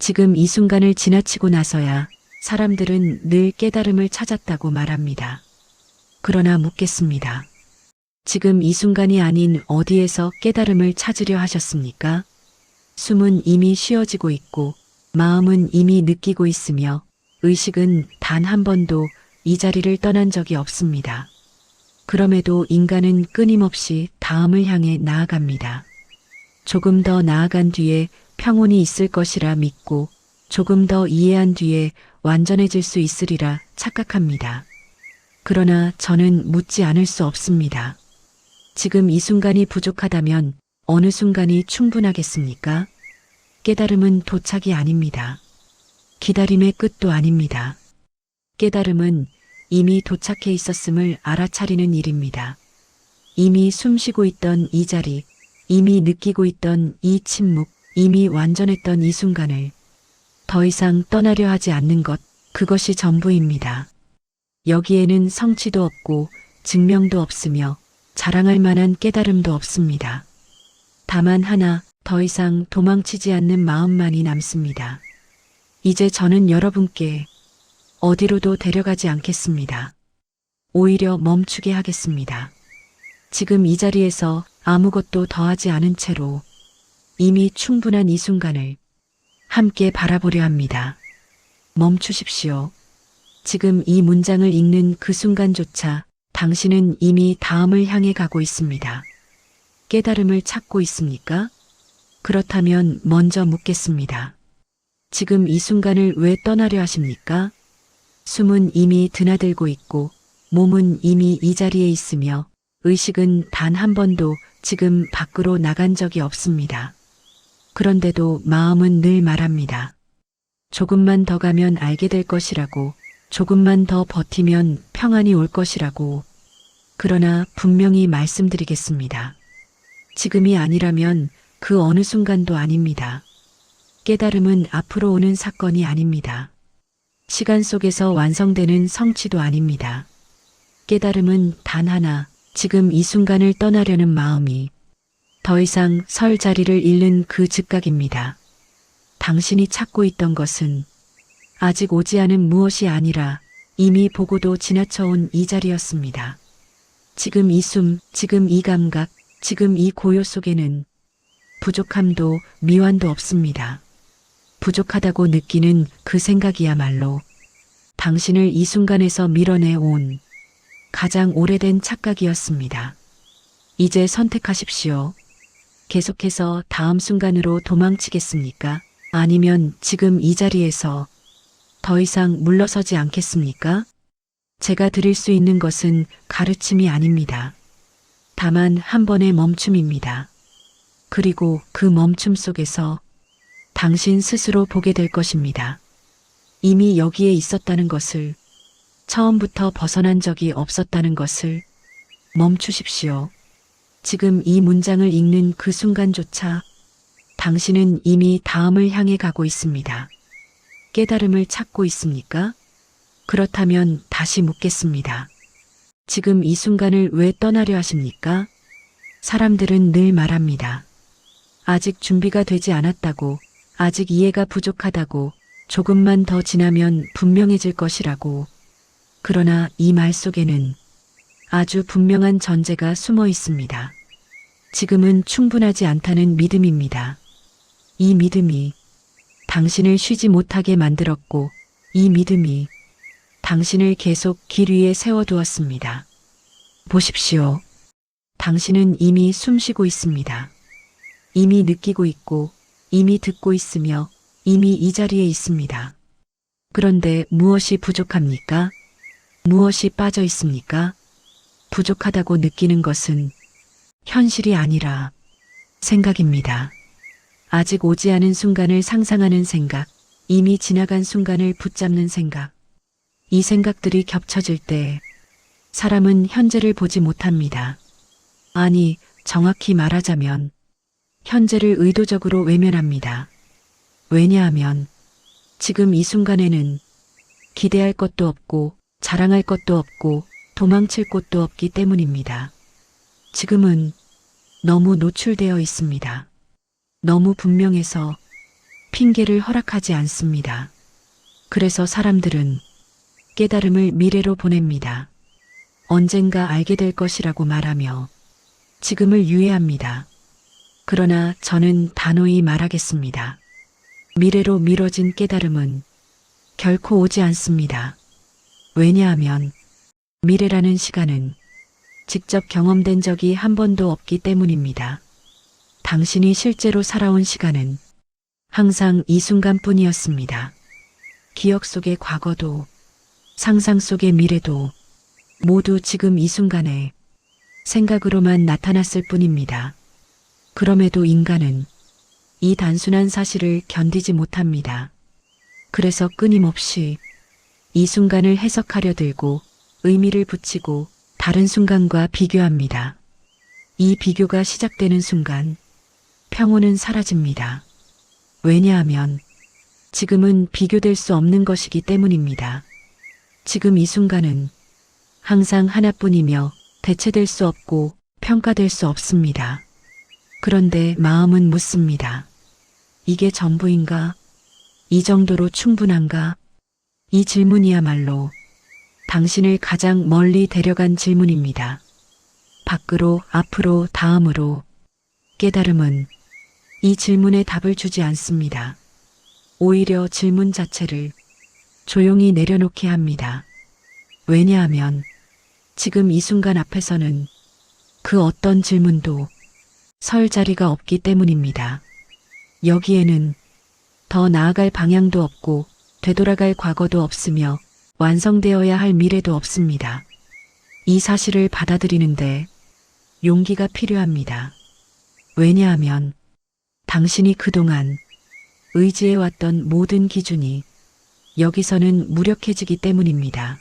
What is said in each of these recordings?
지금 이 순간을 지나치고 나서야 사람들은 늘 깨달음을 찾았다고 말합니다. 그러나 묻겠습니다. 지금 이 순간이 아닌 어디에서 깨달음을 찾으려 하셨습니까? 숨은 이미 쉬어지고 있고 마음은 이미 느끼고 있으며 의식은 단 한 번도 이 자리를 떠난 적이 없습니다. 그럼에도 인간은 끊임없이 다음을 향해 나아갑니다. 조금 더 나아간 뒤에 평온이 있을 것이라 믿고 조금 더 이해한 뒤에 완전해질 수 있으리라 착각합니다. 그러나 저는 묻지 않을 수 없습니다. 지금 이 순간이 부족하다면 어느 순간이 충분하겠습니까? 깨달음은 도착이 아닙니다. 기다림의 끝도 아닙니다. 깨달음은 이미 도착해 있었음을 알아차리는 일입니다. 이미 숨쉬고 있던 이 자리, 이미 느끼고 있던 이 침묵, 이미 완전했던 이 순간을 더 이상 떠나려 하지 않는 것, 그것이 전부입니다. 여기에는 성취도 없고 증명도 없으며 자랑할 만한 깨달음도 없습니다. 다만 하나, 더 이상 도망치지 않는 마음만이 남습니다. 이제 저는 여러분께 어디로도 데려가지 않겠습니다. 오히려 멈추게 하겠습니다. 지금 이 자리에서 아무것도 더하지 않은 채로 이미 충분한 이 순간을 함께 바라보려 합니다. 멈추십시오. 지금 이 문장을 읽는 그 순간조차 당신은 이미 다음을 향해 가고 있습니다. 깨달음을 찾고 있습니까? 그렇다면 먼저 묻겠습니다. 지금 이 순간을 왜 떠나려 하십니까? 숨은 이미 드나들고 있고 몸은 이미 이 자리에 있으며 의식은 단 한 번도 지금 밖으로 나간 적이 없습니다. 그런데도 마음은 늘 말합니다. 조금만 더 가면 알게 될 것이라고, 조금만 더 버티면 평안이 올 것이라고. 그러나 분명히 말씀드리겠습니다. 지금이 아니라면 그 어느 순간도 아닙니다. 깨달음은 앞으로 오는 사건이 아닙니다. 시간 속에서 완성되는 성취도 아닙니다. 깨달음은 단 하나, 지금 이 순간을 떠나려는 마음이 더 이상 설 자리를 잃는 그 즉각입니다. 당신이 찾고 있던 것은 아직 오지 않은 무엇이 아니라 이미 보고도 지나쳐온 이 자리였습니다. 지금 이 숨, 지금 이 감각, 지금 이 고요 속에는 부족함도 미완도 없습니다. 부족하다고 느끼는 그 생각이야말로 당신을 이 순간에서 밀어내온 가장 오래된 착각이었습니다. 이제 선택하십시오. 계속해서 다음 순간으로 도망치겠습니까? 아니면 지금 이 자리에서 더 이상 물러서지 않겠습니까? 제가 드릴 수 있는 것은 가르침이 아닙니다. 다만 한 번의 멈춤입니다. 그리고 그 멈춤 속에서 당신 스스로 보게 될 것입니다. 이미 여기에 있었다는 것을, 처음부터 벗어난 적이 없었다는 것을. 멈추십시오. 지금 이 문장을 읽는 그 순간조차 당신은 이미 다음을 향해 가고 있습니다. 깨달음을 찾고 있습니까? 그렇다면 다시 묻겠습니다. 지금 이 순간을 왜 떠나려 하십니까? 사람들은 늘 말합니다. 아직 준비가 되지 않았다고, 아직 이해가 부족하다고, 조금만 더 지나면 분명해질 것이라고. 그러나 이 말 속에는 아주 분명한 전제가 숨어 있습니다. 지금은 충분하지 않다는 믿음입니다. 이 믿음이 당신을 쉬지 못하게 만들었고, 이 믿음이 당신을 계속 길 위에 세워두었습니다. 보십시오. 당신은 이미 숨쉬고 있습니다. 이미 느끼고 있고, 이미 듣고 있으며, 이미 이 자리에 있습니다. 그런데 무엇이 부족합니까? 무엇이 빠져 있습니까? 부족하다고 느끼는 것은 현실이 아니라 생각입니다. 아직 오지 않은 순간을 상상하는 생각, 이미 지나간 순간을 붙잡는 생각. 이 생각들이 겹쳐질 때 사람은 현재를 보지 못합니다. 아니, 정확히 말하자면 현재를 의도적으로 외면합니다. 왜냐하면 지금 이 순간에는 기대할 것도 없고 자랑할 것도 없고 도망칠 곳도 없기 때문입니다. 지금은 너무 노출되어 있습니다. 너무 분명해서 핑계를 허락하지 않습니다. 그래서 사람들은 깨달음을 미래로 보냅니다. 언젠가 알게 될 것이라고 말하며 지금을 유예합니다. 그러나 저는 단호히 말하겠습니다. 미래로 미뤄진 깨달음은 결코 오지 않습니다. 왜냐하면 미래라는 시간은 직접 경험된 적이 한 번도 없기 때문입니다. 당신이 실제로 살아온 시간은 항상 이 순간뿐이었습니다. 기억 속의 과거도 상상 속의 미래도 모두 지금 이 순간에 생각으로만 나타났을 뿐입니다. 그럼에도 인간은 이 단순한 사실을 견디지 못합니다. 그래서 끊임없이 이 순간을 해석하려 들고 의미를 붙이고 다른 순간과 비교합니다. 이 비교가 시작되는 순간 평온은 사라집니다. 왜냐하면 지금은 비교될 수 없는 것이기 때문입니다. 지금 이 순간은 항상 하나뿐이며 대체될 수 없고 평가될 수 없습니다. 그런데 마음은 묻습니다. 이게 전부인가? 이 정도로 충분한가? 이 질문이야말로 당신을 가장 멀리 데려간 질문입니다. 밖으로, 앞으로, 다음으로 깨달음은 이 질문에 답을 주지 않습니다. 오히려 질문 자체를 조용히 내려놓게 합니다. 왜냐하면 지금 이 순간 앞에서는 그 어떤 질문도 설 자리가 없기 때문입니다. 여기에는 더 나아갈 방향도 없고 되돌아갈 과거도 없으며 완성되어야 할 미래도 없습니다. 이 사실을 받아들이는데 용기가 필요합니다. 왜냐하면 당신이 그동안 의지해왔던 모든 기준이 여기서는 무력해지기 때문입니다.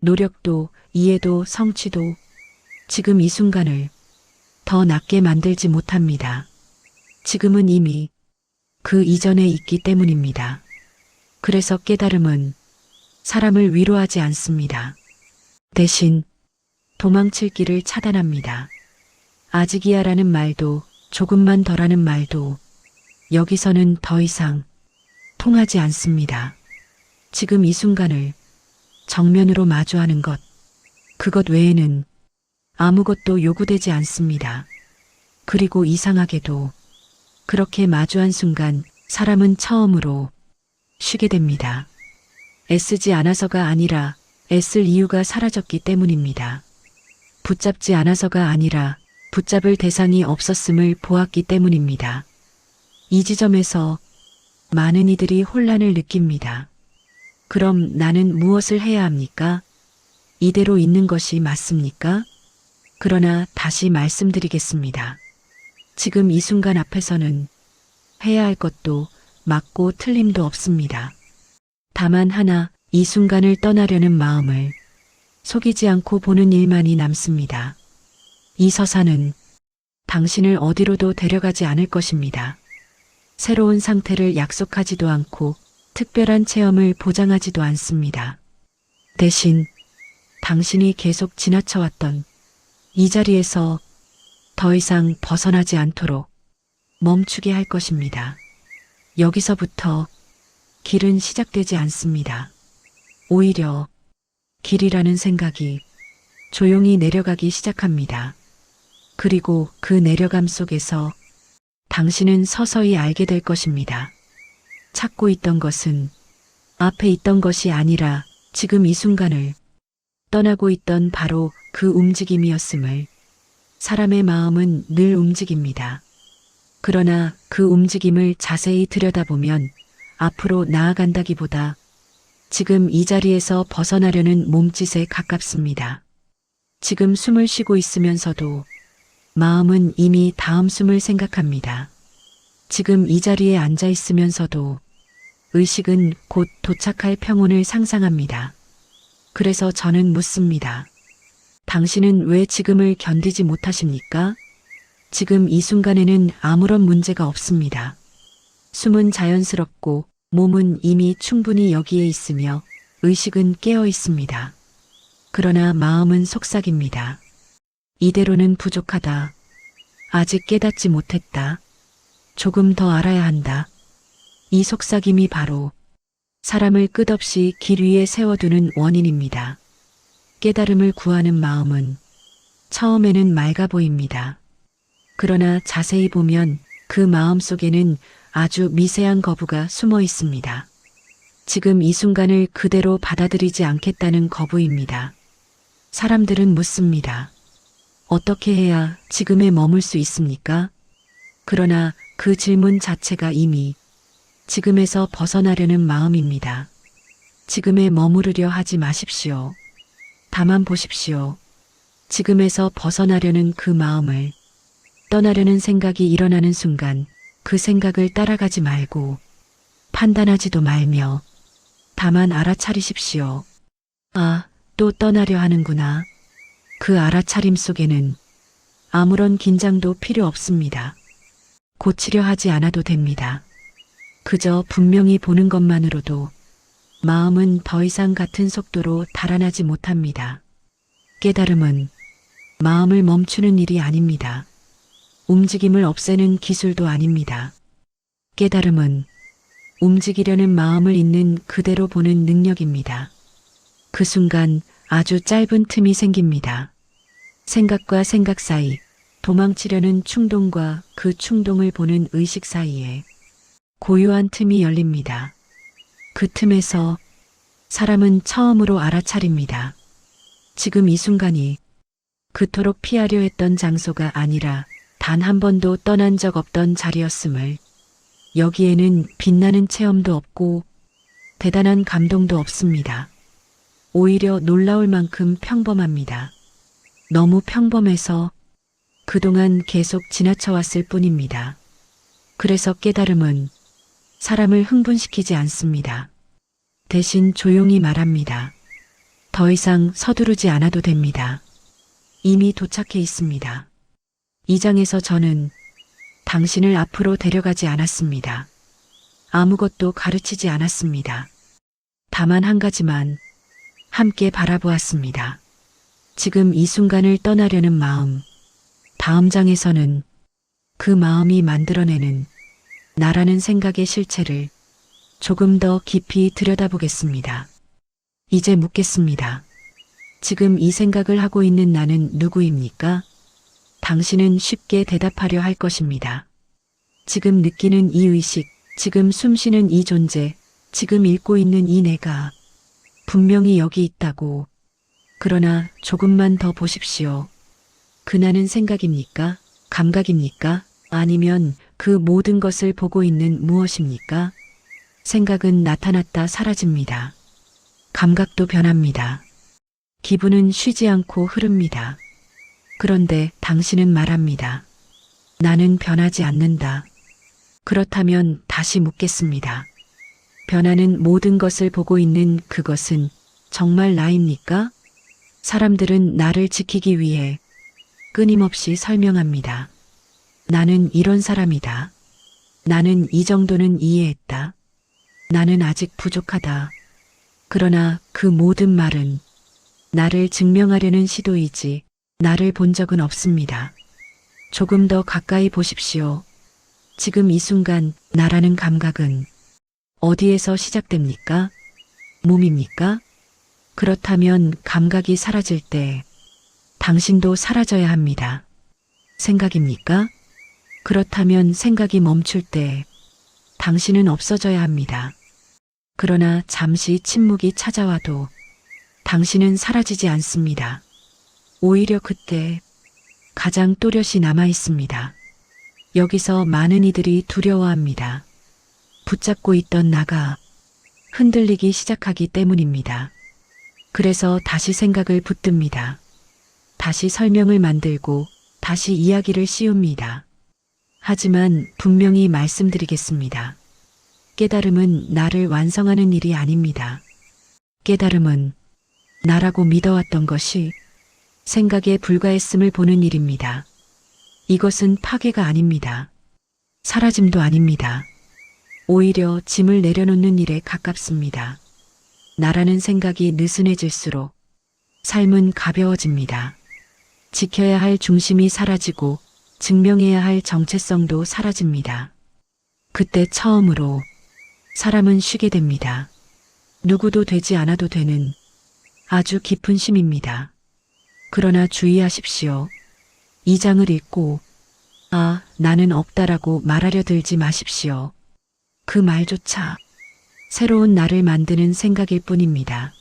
노력도, 이해도, 성취도 지금 이 순간을 더 낫게 만들지 못합니다. 지금은 이미 그 이전에 있기 때문입니다. 그래서 깨달음은 사람을 위로하지 않습니다. 대신 도망칠 길을 차단합니다. 아직이야라는 말도 조금만 더라는 말도 여기서는 더 이상 통하지 않습니다. 지금 이 순간을 정면으로 마주하는 것, 그것 외에는 아무것도 요구되지 않습니다. 그리고 이상하게도 그렇게 마주한 순간 사람은 처음으로 쉬게 됩니다. 애쓰지 않아서가 아니라 애쓸 이유가 사라졌기 때문입니다. 붙잡지 않아서가 아니라 붙잡을 대상이 없었음을 보았기 때문입니다. 이 지점에서 많은 이들이 혼란을 느낍니다. 그럼 나는 무엇을 해야 합니까? 이대로 있는 것이 맞습니까? 그러나 다시 말씀드리겠습니다. 지금 이 순간 앞에서는 해야 할 것도 맞고 틀림도 없습니다. 다만 하나, 이 순간을 떠나려는 마음을 속이지 않고 보는 일만이 남습니다. 이 서사는 당신을 어디로도 데려가지 않을 것입니다. 새로운 상태를 약속하지도 않고 특별한 체험을 보장하지도 않습니다. 대신 당신이 계속 지나쳐왔던 이 자리에서 더 이상 벗어나지 않도록 멈추게 할 것입니다. 여기서부터 길은 시작되지 않습니다. 오히려 길이라는 생각이 조용히 내려가기 시작합니다. 그리고 그 내려감 속에서 당신은 서서히 알게 될 것입니다. 찾고 있던 것은 앞에 있던 것이 아니라 지금 이 순간을 떠나고 있던 바로 그 움직임이었음을. 사람의 마음은 늘 움직입니다. 그러나 그 움직임을 자세히 들여다보면 앞으로 나아간다기보다 지금 이 자리에서 벗어나려는 몸짓에 가깝습니다. 지금 숨을 쉬고 있으면서도 마음은 이미 다음 숨을 생각합니다. 지금 이 자리에 앉아 있으면서도 의식은 곧 도착할 평온을 상상합니다. 그래서 저는 묻습니다. 당신은 왜 지금을 견디지 못하십니까? 지금 이 순간에는 아무런 문제가 없습니다. 숨은 자연스럽고 몸은 이미 충분히 여기에 있으며 의식은 깨어 있습니다. 그러나 마음은 속삭입니다. 이대로는 부족하다. 아직 깨닫지 못했다. 조금 더 알아야 한다. 이 속삭임이 바로 사람을 끝없이 길 위에 세워두는 원인입니다. 깨달음을 구하는 마음은 처음에는 맑아 보입니다. 그러나 자세히 보면 그 마음 속에는 아주 미세한 거부가 숨어 있습니다. 지금 이 순간을 그대로 받아들이지 않겠다는 거부입니다. 사람들은 묻습니다. 어떻게 해야 지금에 머물 수 있습니까? 그러나 그 질문 자체가 이미 지금에서 벗어나려는 마음입니다. 지금에 머무르려 하지 마십시오. 다만 보십시오. 지금에서 벗어나려는 그 마음을, 떠나려는 생각이 일어나는 순간 그 생각을 따라가지 말고 판단하지도 말며 다만 알아차리십시오. 아, 또 떠나려 하는구나. 그 알아차림 속에는 아무런 긴장도 필요 없습니다. 고치려 하지 않아도 됩니다. 그저 분명히 보는 것만으로도 마음은 더 이상 같은 속도로 달아나지 못합니다. 깨달음은 마음을 멈추는 일이 아닙니다. 움직임을 없애는 기술도 아닙니다. 깨달음은 움직이려는 마음을 있는 그대로 보는 능력입니다. 그 순간 아주 짧은 틈이 생깁니다. 생각과 생각 사이, 도망치려는 충동과 그 충동을 보는 의식 사이에 고요한 틈이 열립니다. 그 틈에서 사람은 처음으로 알아차립니다. 지금 이 순간이 그토록 피하려 했던 장소가 아니라 단 한 번도 떠난 적 없던 자리였음을, 여기에는 빛나는 체험도 없고 대단한 감동도 없습니다. 오히려 놀라울 만큼 평범합니다. 너무 평범해서 그동안 계속 지나쳐왔을 뿐입니다. 그래서 깨달음은 사람을 흥분시키지 않습니다. 대신 조용히 말합니다. 더 이상 서두르지 않아도 됩니다. 이미 도착해 있습니다. 이 장에서 저는 당신을 앞으로 데려가지 않았습니다. 아무것도 가르치지 않았습니다. 다만 한 가지만 함께 바라보았습니다. 지금 이 순간을 떠나려는 마음, 다음 장에서는 그 마음이 만들어내는 나라는 생각의 실체를 조금 더 깊이 들여다보겠습니다. 이제 묻겠습니다. 지금 이 생각을 하고 있는 나는 누구입니까? 당신은 쉽게 대답하려 할 것입니다. 지금 느끼는 이 의식, 지금 숨쉬는 이 존재, 지금 읽고 있는 이 내가 분명히 여기 있다고. 그러나 조금만 더 보십시오. 그 나는 생각입니까? 감각입니까? 아니면 그 모든 것을 보고 있는 무엇입니까? 생각은 나타났다 사라집니다. 감각도 변합니다. 기분은 쉬지 않고 흐릅니다. 그런데 당신은 말합니다. 나는 변하지 않는다. 그렇다면 다시 묻겠습니다. 변하는 모든 것을 보고 있는 그것은 정말 나입니까? 사람들은 나를 지키기 위해 끊임없이 설명합니다. 나는 이런 사람이다. 나는 이 정도는 이해했다. 나는 아직 부족하다. 그러나 그 모든 말은 나를 증명하려는 시도이지 나를 본 적은 없습니다. 조금 더 가까이 보십시오. 지금 이 순간 나라는 감각은 어디에서 시작됩니까? 몸입니까? 그렇다면 감각이 사라질 때 당신도 사라져야 합니다. 생각입니까? 그렇다면 생각이 멈출 때 당신은 없어져야 합니다. 그러나 잠시 침묵이 찾아와도 당신은 사라지지 않습니다. 오히려 그때 가장 또렷이 남아 있습니다. 여기서 많은 이들이 두려워합니다. 붙잡고 있던 나가 흔들리기 시작하기 때문입니다. 그래서 다시 생각을 붙듭니다. 다시 설명을 만들고 다시 이야기를 씌웁니다. 하지만 분명히 말씀드리겠습니다. 깨달음은 나를 완성하는 일이 아닙니다. 깨달음은 나라고 믿어왔던 것이 생각에 불과했음을 보는 일입니다. 이것은 파괴가 아닙니다. 사라짐도 아닙니다. 오히려 짐을 내려놓는 일에 가깝습니다. 나라는 생각이 느슨해질수록 삶은 가벼워집니다. 지켜야 할 중심이 사라지고 증명해야 할 정체성도 사라집니다. 그때 처음으로 사람은 쉬게 됩니다. 누구도 되지 않아도 되는 아주 깊은 쉼입니다. 그러나 주의하십시오. 이 장을 읽고 아, 나는 없다라고 말하려 들지 마십시오. 그 말조차 새로운 나를 만드는 생각일 뿐입니다.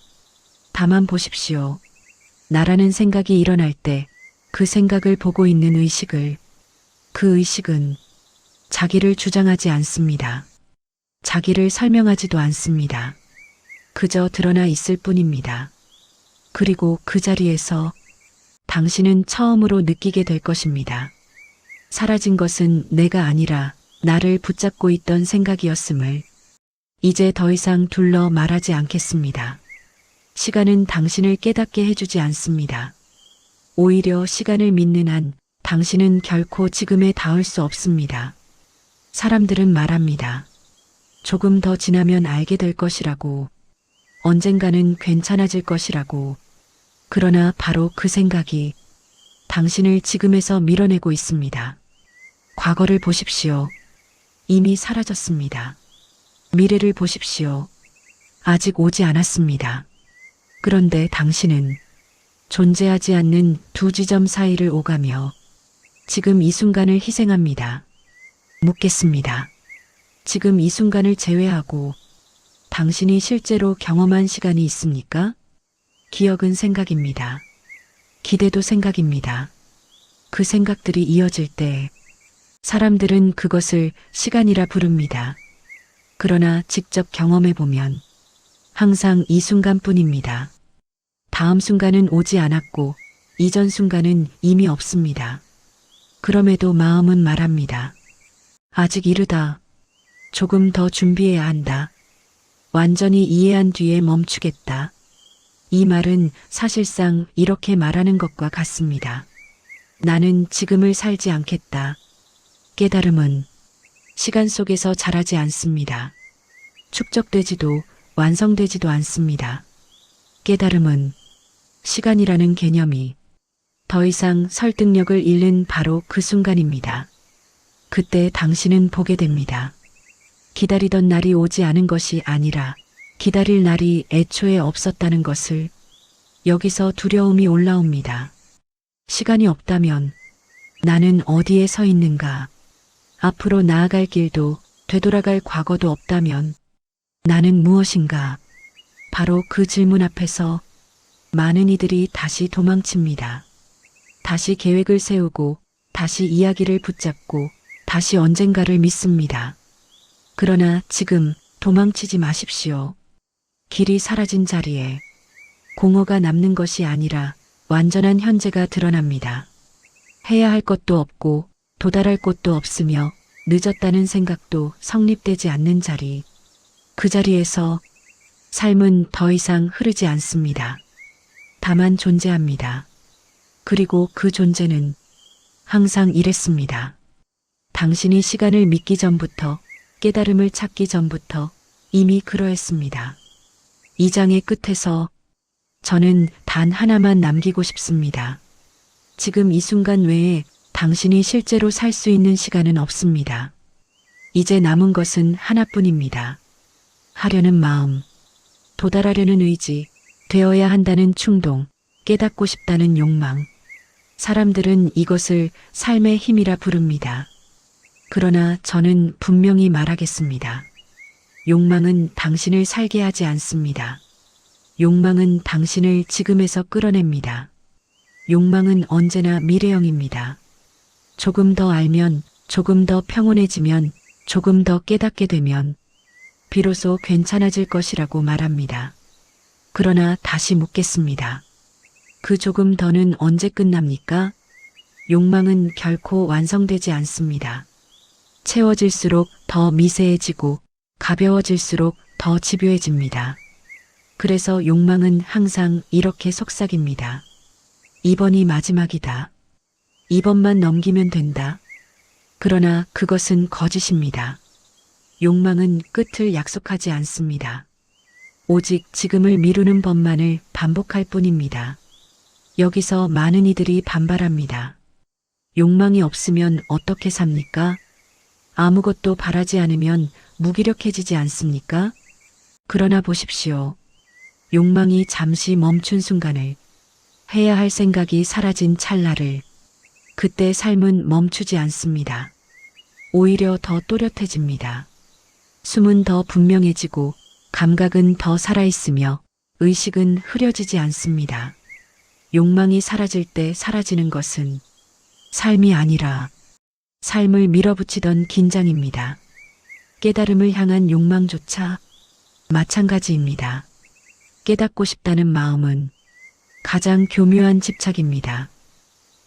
다만 보십시오. 나라는 생각이 일어날 때 그 생각을 보고 있는 의식을, 그 의식은 자기를 주장하지 않습니다. 자기를 설명하지도 않습니다. 그저 드러나 있을 뿐입니다. 그리고 그 자리에서 당신은 처음으로 느끼게 될 것입니다. 사라진 것은 내가 아니라 나를 붙잡고 있던 생각이었음을. 이제 더 이상 둘러 말하지 않겠습니다. 시간은 당신을 깨닫게 해주지 않습니다. 오히려 시간을 믿는 한 당신은 결코 지금에 닿을 수 없습니다. 사람들은 말합니다. 조금 더 지나면 알게 될 것이라고, 언젠가는 괜찮아질 것이라고. 그러나 바로 그 생각이 당신을 지금에서 밀어내고 있습니다. 과거를 보십시오. 이미 사라졌습니다. 미래를 보십시오. 아직 오지 않았습니다. 그런데 당신은 존재하지 않는 두 지점 사이를 오가며 지금 이 순간을 희생합니다. 묻겠습니다. 지금 이 순간을 제외하고 당신이 실제로 경험한 시간이 있습니까? 기억은 생각입니다. 기대도 생각입니다. 그 생각들이 이어질 때 사람들은 그것을 시간이라 부릅니다. 그러나 직접 경험해 보면 항상 이 순간뿐입니다. 다음 순간은 오지 않았고 이전 순간은 이미 없습니다. 그럼에도 마음은 말합니다. 아직 이르다. 조금 더 준비해야 한다. 완전히 이해한 뒤에 멈추겠다. 이 말은 사실상 이렇게 말하는 것과 같습니다. 나는 지금을 살지 않겠다. 깨달음은 시간 속에서 자라지 않습니다. 축적되지도 완성되지도 않습니다. 깨달음은 시간이라는 개념이 더 이상 설득력을 잃는 바로 그 순간입니다. 그때 당신은 보게 됩니다. 기다리던 날이 오지 않은 것이 아니라 기다릴 날이 애초에 없었다는 것을. 여기서 두려움이 올라옵니다. 시간이 없다면 나는 어디에 서 있는가? 앞으로 나아갈 길도 되돌아갈 과거도 없다면 나는 무엇인가? 바로 그 질문 앞에서 많은 이들이 다시 도망칩니다. 다시 계획을 세우고 다시 이야기를 붙잡고 다시 언젠가를 믿습니다. 그러나 지금 도망치지 마십시오. 길이 사라진 자리에 공허가 남는 것이 아니라 완전한 현재가 드러납니다. 해야 할 것도 없고 도달할 곳도 없으며 늦었다는 생각도 성립되지 않는 자리. 그 자리에서 삶은 더 이상 흐르지 않습니다. 다만 존재합니다. 그리고 그 존재는 항상 이랬습니다. 당신이 시간을 믿기 전부터, 깨달음을 찾기 전부터 이미 그러했습니다. 이 장의 끝에서 저는 단 하나만 남기고 싶습니다. 지금 이 순간 외에 당신이 실제로 살 수 있는 시간은 없습니다. 이제 남은 것은 하나뿐입니다. 하려는 마음, 도달하려는 의지, 되어야 한다는 충동, 깨닫고 싶다는 욕망. 사람들은 이것을 삶의 힘이라 부릅니다. 그러나 저는 분명히 말하겠습니다. 욕망은 당신을 살게 하지 않습니다. 욕망은 당신을 지금에서 끌어냅니다. 욕망은 언제나 미래형입니다. 조금 더 알면, 조금 더 평온해지면, 조금 더 깨닫게 되면 비로소 괜찮아질 것이라고 말합니다. 그러나 다시 묻겠습니다. 그 조금 더는 언제 끝납니까? 욕망은 결코 완성되지 않습니다. 채워질수록 더 미세해지고 가벼워질수록 더 집요해집니다. 그래서 욕망은 항상 이렇게 속삭입니다. 이번이 마지막이다. 이번만 넘기면 된다. 그러나 그것은 거짓입니다. 욕망은 끝을 약속하지 않습니다. 오직 지금을 미루는 법만을 반복할 뿐입니다. 여기서 많은 이들이 반발합니다. 욕망이 없으면 어떻게 삽니까? 아무것도 바라지 않으면 무기력해지지 않습니까? 그러나 보십시오. 욕망이 잠시 멈춘 순간을, 해야 할 생각이 사라진 찰나를, 그때 삶은 멈추지 않습니다. 오히려 더 또렷해집니다. 숨은 더 분명해지고 감각은 더 살아있으며 의식은 흐려지지 않습니다. 욕망이 사라질 때 사라지는 것은 삶이 아니라 삶을 밀어붙이던 긴장입니다. 깨달음을 향한 욕망조차 마찬가지입니다. 깨닫고 싶다는 마음은 가장 교묘한 집착입니다.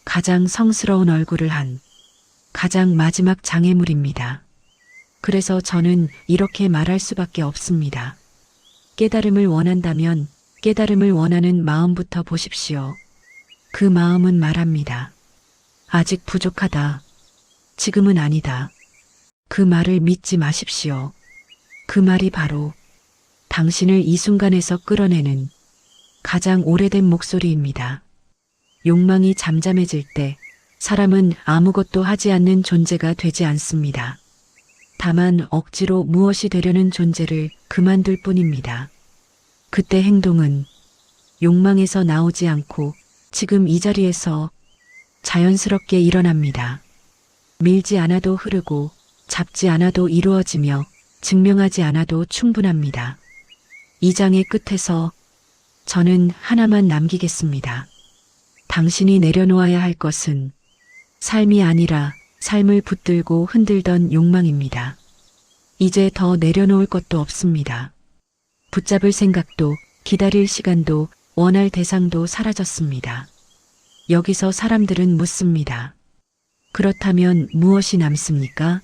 가장 성스러운 얼굴을 한 가장 마지막 장애물입니다. 그래서 저는 이렇게 말할 수밖에 없습니다. 깨달음을 원한다면 깨달음을 원하는 마음부터 보십시오. 그 마음은 말합니다. 아직 부족하다. 지금은 아니다. 그 말을 믿지 마십시오. 그 말이 바로 당신을 이 순간에서 끌어내는 가장 오래된 목소리입니다. 욕망이 잠잠해질 때 사람은 아무것도 하지 않는 존재가 되지 않습니다. 다만 억지로 무엇이 되려는 존재를 그만둘 뿐입니다. 그때 행동은 욕망에서 나오지 않고 지금 이 자리에서 자연스럽게 일어납니다. 밀지 않아도 흐르고 잡지 않아도 이루어지며 증명하지 않아도 충분합니다. 이 장의 끝에서 저는 하나만 남기겠습니다. 당신이 내려놓아야 할 것은 삶이 아니라 삶을 붙들고 흔들던 욕망입니다. 이제 더 내려놓을 것도 없습니다. 붙잡을 생각도 기다릴 시간도 원할 대상도 사라졌습니다. 여기서 사람들은 묻습니다. 그렇다면 무엇이 남습니까?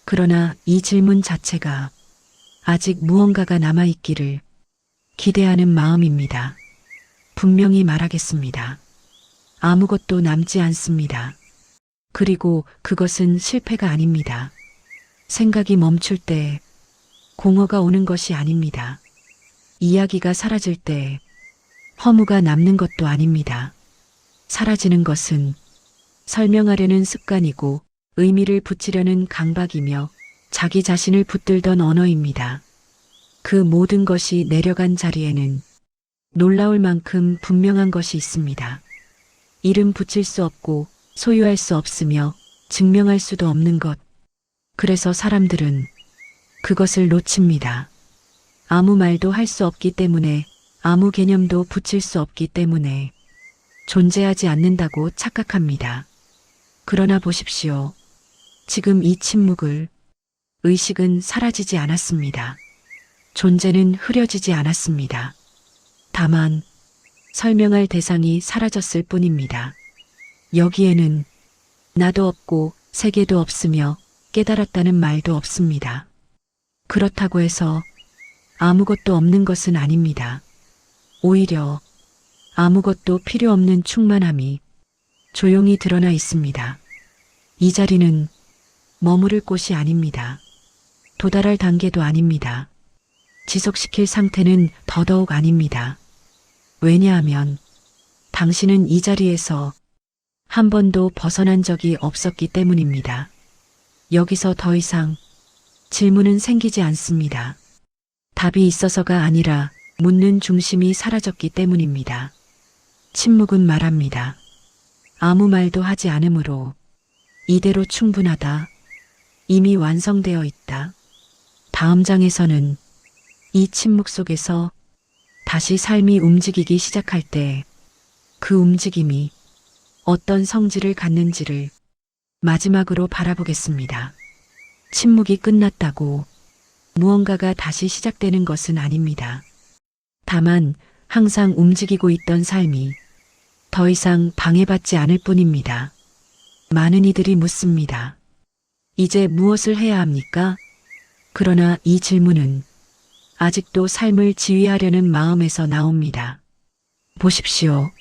그러나 이 질문 자체가 아직 무언가가 남아있기를 기대하는 마음입니다. 분명히 말하겠습니다. 아무것도 남지 않습니다. 그리고 그것은 실패가 아닙니다. 생각이 멈출 때 공허가 오는 것이 아닙니다. 이야기가 사라질 때 허무가 남는 것도 아닙니다. 사라지는 것은 설명하려는 습관이고 의미를 붙이려는 강박이며 자기 자신을 붙들던 언어입니다. 그 모든 것이 내려간 자리에는 놀라울 만큼 분명한 것이 있습니다. 이름 붙일 수 없고 소유할 수 없으며 증명할 수도 없는 것. 그래서 사람들은 그것을 놓칩니다. 아무 말도 할 수 없기 때문에, 아무 개념도 붙일 수 없기 때문에 존재하지 않는다고 착각합니다. 그러나 보십시오. 지금 이 침묵을, 의식은 사라지지 않았습니다. 존재는 흐려지지 않았습니다. 다만 설명할 대상이 사라졌을 뿐입니다. 여기에는 나도 없고 세계도 없으며 깨달았다는 말도 없습니다. 그렇다고 해서 아무것도 없는 것은 아닙니다. 오히려 아무것도 필요 없는 충만함이 조용히 드러나 있습니다. 이 자리는 머무를 곳이 아닙니다. 도달할 단계도 아닙니다. 지속시킬 상태는 더더욱 아닙니다. 왜냐하면 당신은 이 자리에서 한 번도 벗어난 적이 없었기 때문입니다. 여기서 더 이상 질문은 생기지 않습니다. 답이 있어서가 아니라 묻는 중심이 사라졌기 때문입니다. 침묵은 말합니다. 아무 말도 하지 않으므로 이대로 충분하다. 이미 완성되어 있다. 다음 장에서는 이 침묵 속에서 다시 삶이 움직이기 시작할 때 그 움직임이 어떤 성질을 갖는지를 마지막으로 바라보겠습니다. 침묵이 끝났다고 무언가가 다시 시작되는 것은 아닙니다. 다만 항상 움직이고 있던 삶이 더 이상 방해받지 않을 뿐입니다. 많은 이들이 묻습니다. 이제 무엇을 해야 합니까? 그러나 이 질문은 아직도 삶을 지휘하려는 마음에서 나옵니다. 보십시오.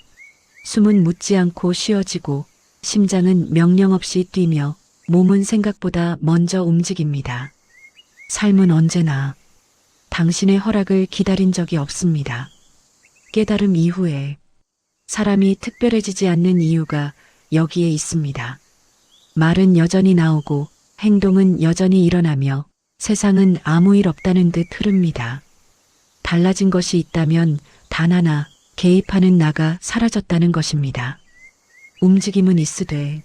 숨은 묻지 않고 쉬어지고 심장은 명령 없이 뛰며 몸은 생각보다 먼저 움직입니다. 삶은 언제나 당신의 허락을 기다린 적이 없습니다. 깨달음 이후에 사람이 특별해지지 않는 이유가 여기에 있습니다. 말은 여전히 나오고 행동은 여전히 일어나며 세상은 아무 일 없다는 듯 흐릅니다. 달라진 것이 있다면 단 하나, 개입하는 나가 사라졌다는 것입니다. 움직임은 있으되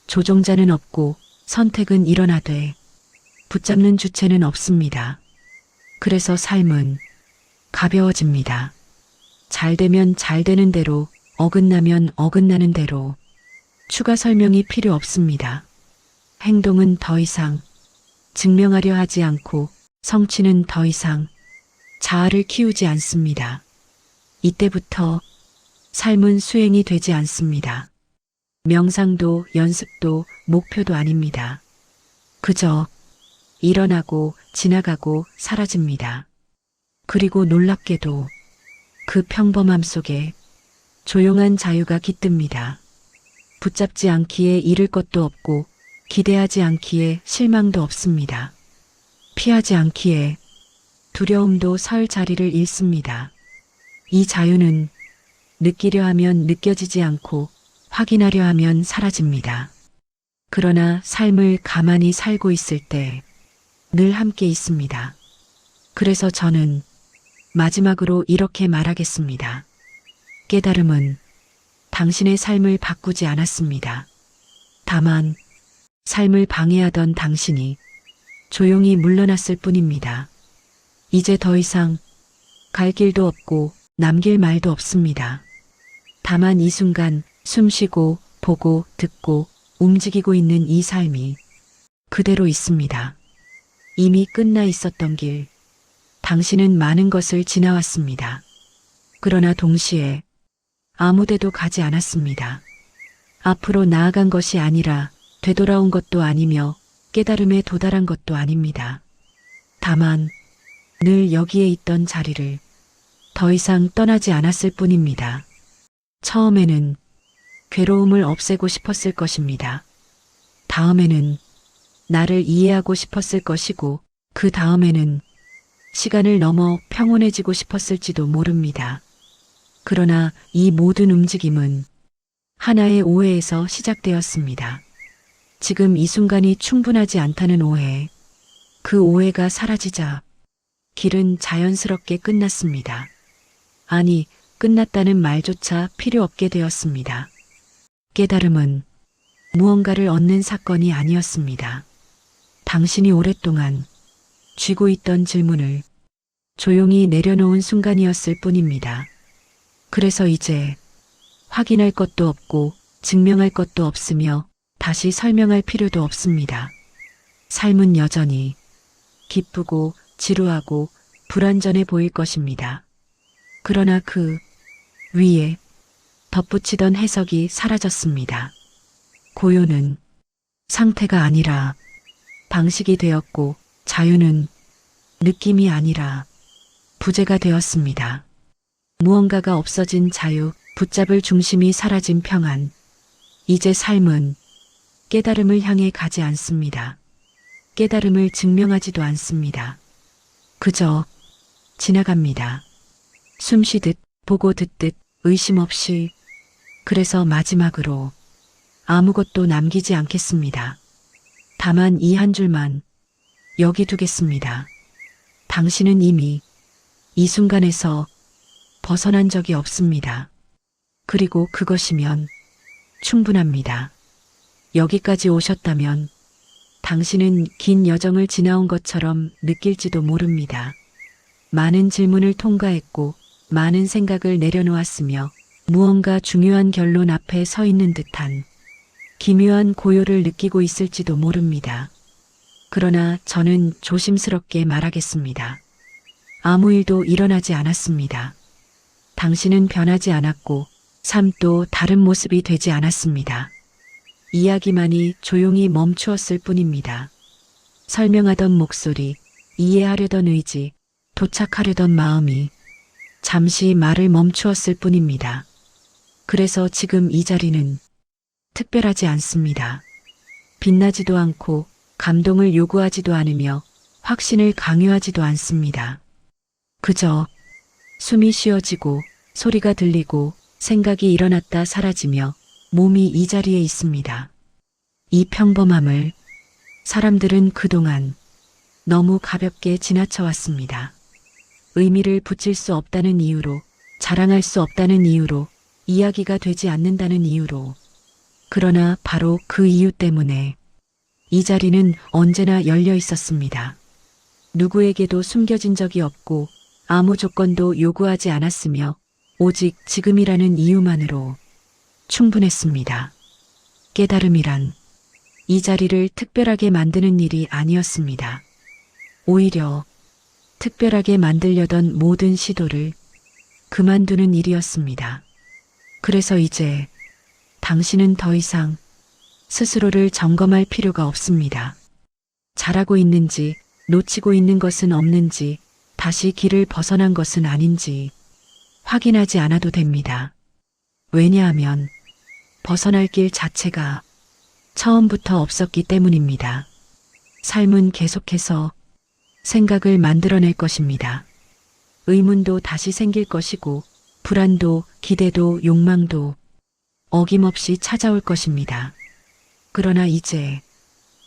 조종자는 없고 선택은 일어나되 붙잡는 주체는 없습니다. 그래서 삶은 가벼워집니다. 잘 되면 잘 되는 대로, 어긋나면 어긋나는 대로 추가 설명이 필요 없습니다. 행동은 더 이상 증명하려 하지 않고 성취는 더 이상 자아를 키우지 않습니다. 이때부터 삶은 수행이 되지 않습니다. 명상도 연습도 목표도 아닙니다. 그저 일어나고 지나가고 사라집니다. 그리고 놀랍게도 그 평범함 속에 조용한 자유가 깃듭니다. 붙잡지 않기에 잃을 것도 없고 기대하지 않기에 실망도 없습니다. 피하지 않기에 두려움도 설 자리를 잃습니다. 이 자유는 느끼려 하면 느껴지지 않고 확인하려 하면 사라집니다. 그러나 삶을 가만히 살고 있을 때 늘 함께 있습니다. 그래서 저는 마지막으로 이렇게 말하겠습니다. 깨달음은 당신의 삶을 바꾸지 않았습니다. 다만 삶을 방해하던 당신이 조용히 물러났을 뿐입니다. 이제 더 이상 갈 길도 없고 남길 말도 없습니다. 다만 이 순간 숨쉬고 보고 듣고 움직이고 있는 이 삶이 그대로 있습니다. 이미 끝나 있었던 길, 당신은 많은 것을 지나왔습니다. 그러나 동시에 아무데도 가지 않았습니다. 앞으로 나아간 것이 아니라 되돌아온 것도 아니며 깨달음에 도달한 것도 아닙니다. 다만 늘 여기에 있던 자리를 더 이상 떠나지 않았을 뿐입니다. 처음에는 괴로움을 없애고 싶었을 것입니다. 다음에는 나를 이해하고 싶었을 것이고 그 다음에는 시간을 넘어 평온해지고 싶었을지도 모릅니다. 그러나 이 모든 움직임은 하나의 오해에서 시작되었습니다. 지금 이 순간이 충분하지 않다는 오해. 그 오해가 사라지자 길은 자연스럽게 끝났습니다. 아니, 끝났다는 말조차 필요 없게 되었습니다. 깨달음은 무언가를 얻는 사건이 아니었습니다. 당신이 오랫동안 쥐고 있던 질문을 조용히 내려놓은 순간이었을 뿐입니다. 그래서 이제 확인할 것도 없고 증명할 것도 없으며 다시 설명할 필요도 없습니다. 삶은 여전히 기쁘고 지루하고 불완전해 보일 것입니다. 그러나 그 위에 덧붙이던 해석이 사라졌습니다. 고요는 상태가 아니라 방식이 되었고 자유는 느낌이 아니라 부재가 되었습니다. 무언가가 없어진 자유, 붙잡을 중심이 사라진 평안. 이제 삶은 깨달음을 향해 가지 않습니다. 깨달음을 증명하지도 않습니다. 그저 지나갑니다. 숨쉬듯 보고 듣듯 의심 없이. 그래서 마지막으로 아무것도 남기지 않겠습니다. 다만 이 한 줄만 여기 두겠습니다. 당신은 이미 이 순간에서 벗어난 적이 없습니다. 그리고 그것이면 충분합니다. 여기까지 오셨다면 당신은 긴 여정을 지나온 것처럼 느낄지도 모릅니다. 많은 질문을 통과했고 많은 생각을 내려놓았으며 무언가 중요한 결론 앞에 서 있는 듯한 기묘한 고요를 느끼고 있을지도 모릅니다. 그러나 저는 조심스럽게 말하겠습니다. 아무 일도 일어나지 않았습니다. 당신은 변하지 않았고 삶도 다른 모습이 되지 않았습니다. 이야기만이 조용히 멈추었을 뿐입니다. 설명하던 목소리, 이해하려던 의지, 도착하려던 마음이 잠시 말을 멈추었을 뿐입니다. 그래서 지금 이 자리는 특별하지 않습니다. 빛나지도 않고 감동을 요구하지도 않으며 확신을 강요하지도 않습니다. 그저 숨이 쉬어지고 소리가 들리고 생각이 일어났다 사라지며 몸이 이 자리에 있습니다. 이 평범함을 사람들은 그동안 너무 가볍게 지나쳐 왔습니다. 의미를 붙일 수 없다는 이유로, 자랑할 수 없다는 이유로, 이야기가 되지 않는다는 이유로. 그러나 바로 그 이유 때문에 이 자리는 언제나 열려 있었습니다. 누구에게도 숨겨진 적이 없고 아무 조건도 요구하지 않았으며 오직 지금이라는 이유만으로 충분했습니다. 깨달음이란 이 자리를 특별하게 만드는 일이 아니었습니다. 오히려 특별하게 만들려던 모든 시도를 그만두는 일이었습니다. 그래서 이제 당신은 더 이상 스스로를 점검할 필요가 없습니다. 잘하고 있는지, 놓치고 있는 것은 없는지, 다시 길을 벗어난 것은 아닌지 확인하지 않아도 됩니다. 왜냐하면 벗어날 길 자체가 처음부터 없었기 때문입니다. 삶은 계속해서 생각을 만들어낼 것입니다. 의문도 다시 생길 것이고 불안도, 기대도, 욕망도 어김없이 찾아올 것입니다. 그러나 이제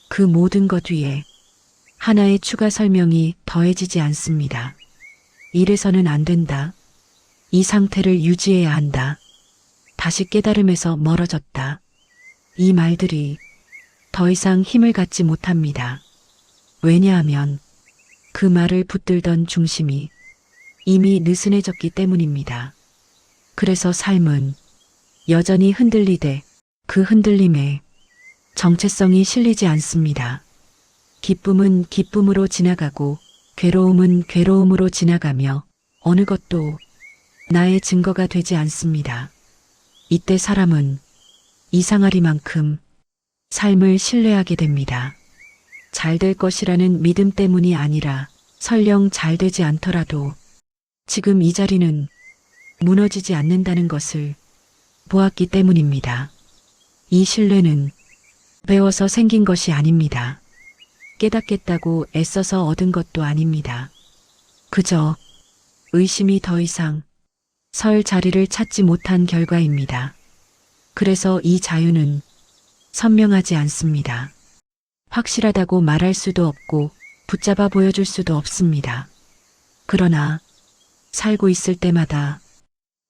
그 모든 것 위에 하나의 추가 설명이 더해지지 않습니다. 이래서는 안 된다. 이 상태를 유지해야 한다. 다시 깨달음에서 멀어졌다. 이 말들이 더 이상 힘을 갖지 못합니다. 왜냐하면 그 말을 붙들던 중심이 이미 느슨해졌기 때문입니다. 그래서 삶은 여전히 흔들리되 그 흔들림에 정체성이 실리지 않습니다. 기쁨은 기쁨으로 지나가고 괴로움은 괴로움으로 지나가며 어느 것도 나의 증거가 되지 않습니다. 이때 사람은 이상하리만큼 삶을 신뢰하게 됩니다. 잘 될 것이라는 믿음 때문이 아니라 설령 잘 되지 않더라도 지금 이 자리는 무너지지 않는다는 것을 보았기 때문입니다. 이 신뢰는 배워서 생긴 것이 아닙니다. 깨닫겠다고 애써서 얻은 것도 아닙니다. 그저 의심이 더 이상 설 자리를 찾지 못한 결과입니다. 그래서 이 자유는 선명하지 않습니다. 확실하다고 말할 수도 없고 붙잡아 보여줄 수도 없습니다. 그러나 살고 있을 때마다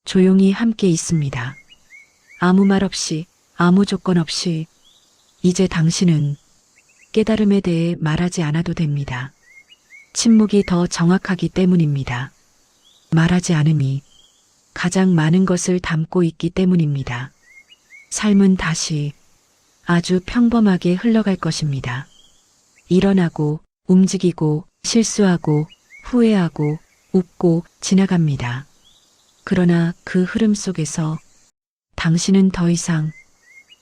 조용히 함께 있습니다. 아무 말 없이, 아무 조건 없이 이제 당신은 깨달음에 대해 말하지 않아도 됩니다. 침묵이 더 정확하기 때문입니다. 말하지 않음이 가장 많은 것을 담고 있기 때문입니다. 삶은 다시 아주 평범하게 흘러갈 것입니다. 일어나고, 움직이고, 실수하고, 후회하고, 웃고 지나갑니다. 그러나 그 흐름 속에서 당신은 더 이상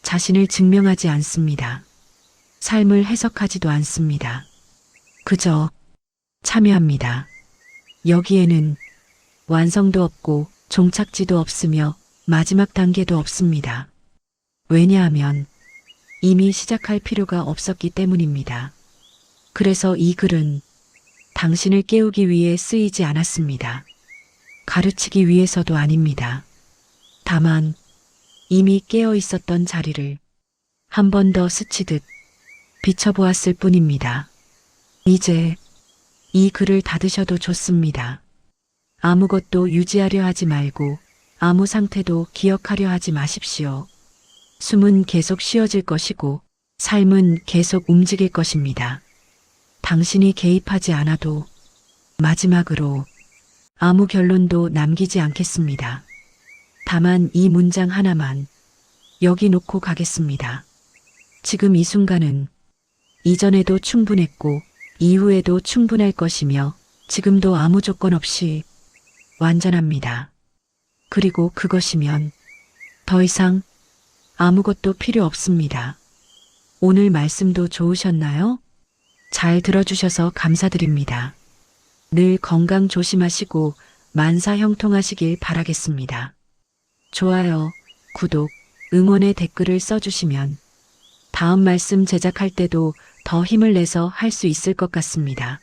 자신을 증명하지 않습니다. 삶을 해석하지도 않습니다. 그저 참여합니다. 여기에는 완성도 없고 종착지도 없으며 마지막 단계도 없습니다. 왜냐하면 이미 시작할 필요가 없었기 때문입니다. 그래서 이 글은 당신을 깨우기 위해 쓰이지 않았습니다. 가르치기 위해서도 아닙니다. 다만 이미 깨어 있었던 자리를 한 번 더 스치듯 비춰보았을 뿐입니다. 이제 이 글을 닫으셔도 좋습니다. 아무것도 유지하려 하지 말고 아무 상태도 기억하려 하지 마십시오. 숨은 계속 쉬어질 것이고 삶은 계속 움직일 것입니다. 당신이 개입하지 않아도 마지막으로 아무 결론도 남기지 않겠습니다. 다만 이 문장 하나만 여기 놓고 가겠습니다. 지금 이 순간은 이전에도 충분했고 이후에도 충분할 것이며 지금도 아무 조건 없이 완전합니다. 그리고 그것이면 더 이상 아무것도 필요 없습니다. 오늘 말씀도 좋으셨나요? 잘 들어주셔서 감사드립니다. 늘 건강 조심하시고 만사 형통하시길 바라겠습니다. 좋아요, 구독, 응원의 댓글을 써주시면 다음 말씀 제작할 때도 더 힘을 내서 할 수 있을 것 같습니다.